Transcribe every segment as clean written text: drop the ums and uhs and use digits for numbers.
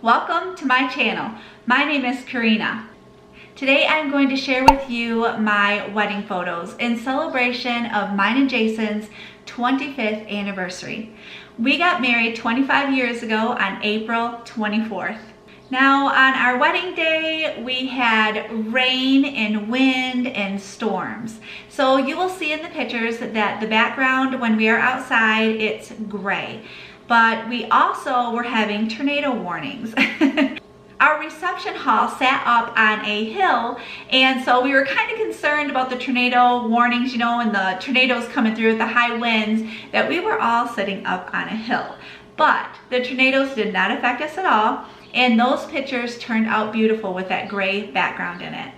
Welcome to my channel. My name is Corinna. Today I'm going to share with you my wedding photos in celebration of mine and Jason's 25th anniversary. We got married 25 years ago on April 24th. Now on our wedding day, we had rain and wind and storms. So you will see in the pictures that the background when we are outside, it's gray. But we also were having tornado warnings. Our reception hall sat up on a hill, and so we were kind of concerned about the tornado warnings, you know, and the tornadoes coming through with the high winds, that we were all sitting up on a hill. But the tornadoes did not affect us at all, and those pictures turned out beautiful with that gray background in it.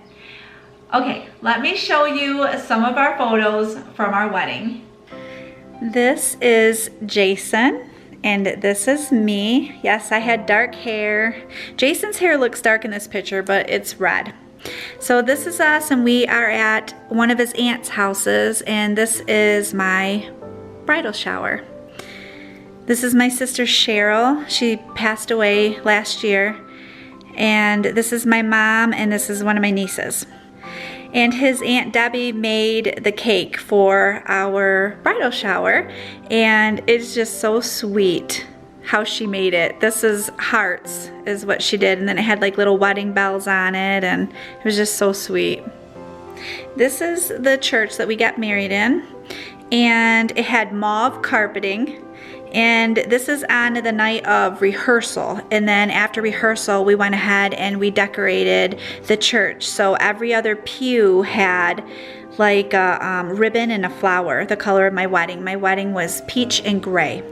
Okay, let me show you some of our photos from our wedding. This is Jason. And this is me. Yes, I had dark hair. Jason's hair looks dark in this picture, but it's red. So this is us, and we are at one of his aunt's houses, and this is my bridal shower. This is my sister Cheryl. She passed away last year. And this is my mom, and this is one of my nieces. And his Aunt Debbie made the cake for our bridal shower, and it's just so sweet how she made it. This is hearts is what she did, and then it had like little wedding bells on it, and it was just so sweet. This is the church that we got married in, and it had mauve carpeting. And this is on the night of rehearsal, and then after rehearsal we went ahead and we decorated the church. So every other pew had like a ribbon and a flower, the color of my wedding. My wedding was peach and gray.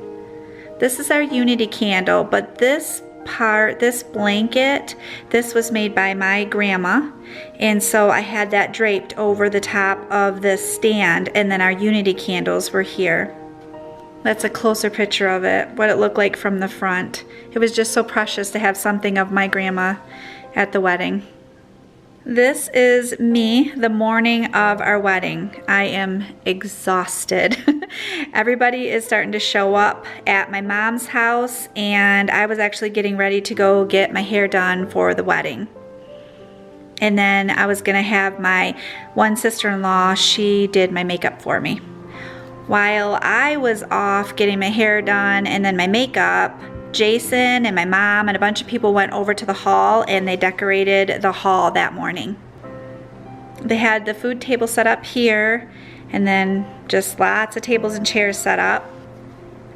This is our unity candle, but this part, this blanket, this was made by my grandma, and so I had that draped over the top of this stand, and then our unity candles were here. That's a closer picture of it, what it looked like from the front. It was just so precious to have something of my grandma at the wedding. This is me the morning of our wedding. I am exhausted. Everybody is starting to show up at my mom's house, and I was actually getting ready to go get my hair done for the wedding. And then I was gonna have my one sister-in-law, she did my makeup for me. While I was off getting my hair done and then my makeup, Jason and my mom and a bunch of people went over to the hall, and they decorated the hall that morning. They had the food table set up here, and then just lots of tables and chairs set up.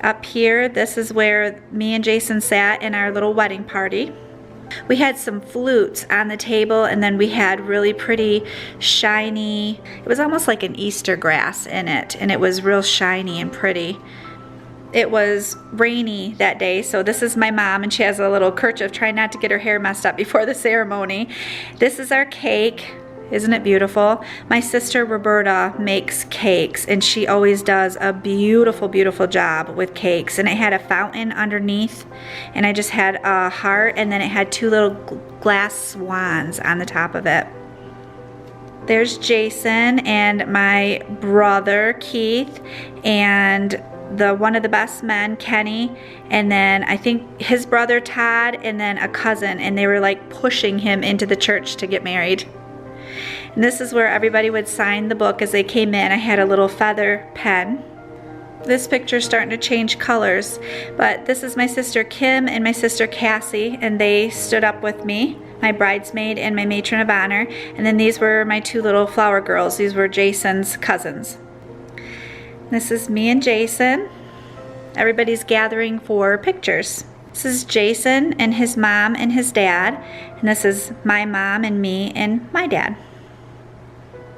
Up here, this is where me and Jason sat in our little wedding party. We had some flutes on the table, and then we had really pretty shiny, it was almost like an Easter grass in it, and it was real shiny and pretty. It was rainy that day, so this is my mom, and she has a little kerchief trying not to get her hair messed up before the ceremony. This is our cake. Isn't it beautiful? My sister Roberta makes cakes, and she always does a beautiful, beautiful job with cakes. And it had a fountain underneath, and I just had a heart, and then it had two little glass swans on the top of it. There's Jason and my brother Keith, and one of the best men, Kenny, and then I think his brother Todd, and then a cousin, and they were like pushing him into the church to get married. And this is where everybody would sign the book as they came in. I had a little feather pen. This picture's starting to change colors, but this is my sister Kim and my sister Cassie, and they stood up with me, my bridesmaid and my matron of honor. And then these were my two little flower girls. These were Jason's cousins. This is me and Jason. Everybody's gathering for pictures. This is Jason and his mom and his dad, and this is my mom and me and my dad.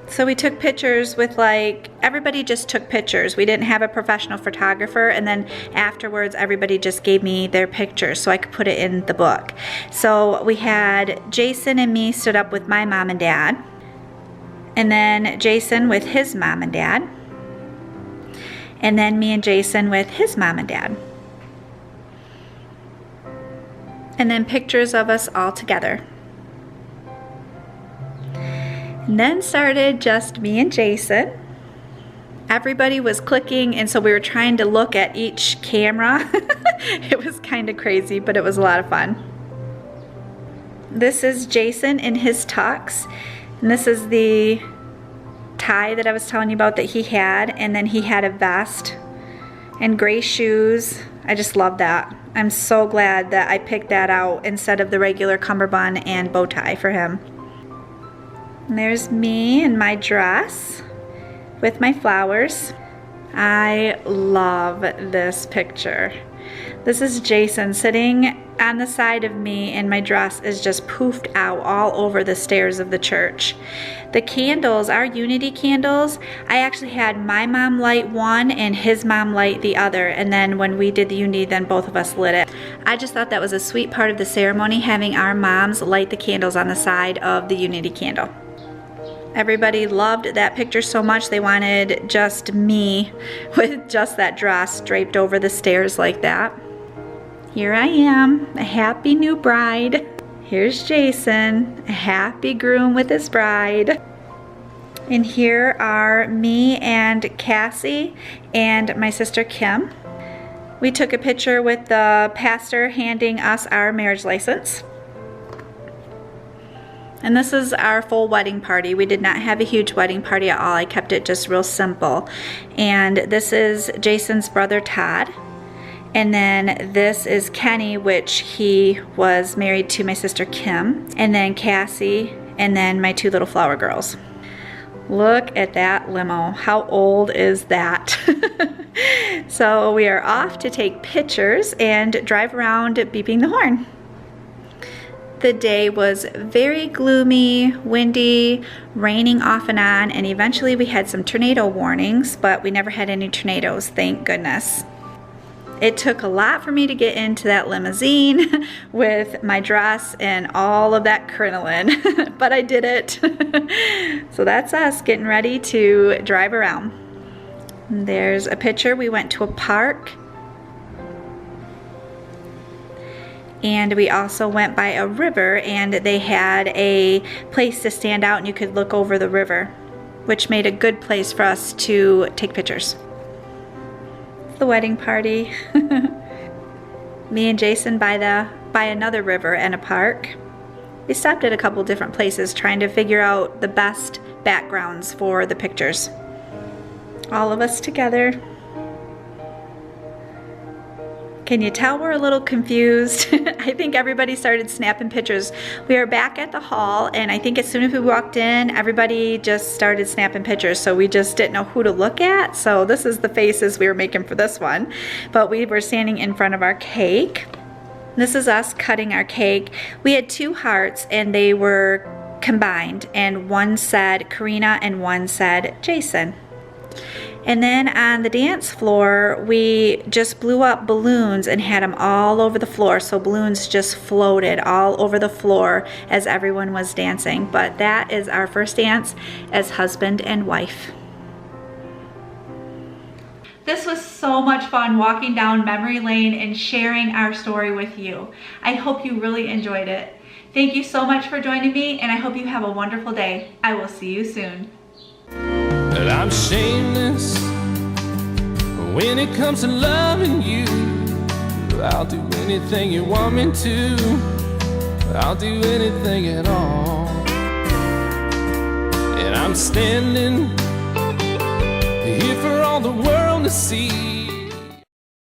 So we took pictures with everybody just took pictures. We didn't have a professional photographer, and then afterwards everybody just gave me their pictures so I could put it in the book. So we had Jason and me stood up with my mom and dad, and then Jason with his mom and dad, and then me and Jason with his mom and dad. And then pictures of us all together. And then started just me and Jason. Everybody was clicking, and so we were trying to look at each camera. It was kind of crazy, but it was a lot of fun. This is Jason in his tux, and this is the tie that I was telling you about that he had, and then he had a vest and gray shoes. I just love that. I'm so glad that I picked that out instead of the regular cummerbund and bow tie for him. And there's me in my dress with my flowers. I love this picture. This is Jason sitting on the side of me, and my dress is just poofed out all over the stairs of the church. The candles, our unity candles, I actually had my mom light one and his mom light the other, and then when we did the unity, then both of us lit it. I just thought that was a sweet part of the ceremony, having our moms light the candles on the side of the unity candle. Everybody loved that picture so much they wanted just me with just that dress draped over the stairs like that. Here I am, a happy new bride. Here's Jason, a happy groom with his bride. And here are me and Cassie and my sister Kim. We took a picture with the pastor handing us our marriage license. And this is our full wedding party. We did not have a huge wedding party at all. I kept it just real simple. And this is Jason's brother Todd. And then this is Kenny, which he was married to my sister Kim. And then Cassie, and then my two little flower girls. Look at that limo. How old is that? So we are off to take pictures and drive around beeping the horn. The day was very gloomy, windy, raining off and on, and eventually we had some tornado warnings, but we never had any tornadoes, thank goodness. It took a lot for me to get into that limousine with my dress and all of that crinoline, but I did it. So that's us getting ready to drive around. There's a picture. We went to a park. And we also went by a river, and they had a place to stand out and you could look over the river, which made a good place for us to take pictures. The wedding party. Me and Jason by another river and a park. We stopped at a couple different places trying to figure out the best backgrounds for the pictures. All of us together. Can you tell we're a little confused? I think everybody started snapping pictures. We are back at the hall, and I think as soon as we walked in, everybody just started snapping pictures, so we just didn't know who to look at. So this is the faces we were making for this one. But we were standing in front of our cake. This is us cutting our cake. We had two hearts, and they were combined, and one said Corinna and one said Jason. And then on the dance floor, we just blew up balloons and had them all over the floor. So balloons just floated all over the floor as everyone was dancing. But that is our first dance as husband and wife. This was so much fun walking down memory lane and sharing our story with you. I hope you really enjoyed it. Thank you so much for joining me, and I hope you have a wonderful day. I will see you soon. But I'm shameless when it comes to loving you. I'll do anything you want me to. I'll do anything at all. And I'm standing here for all the world to see.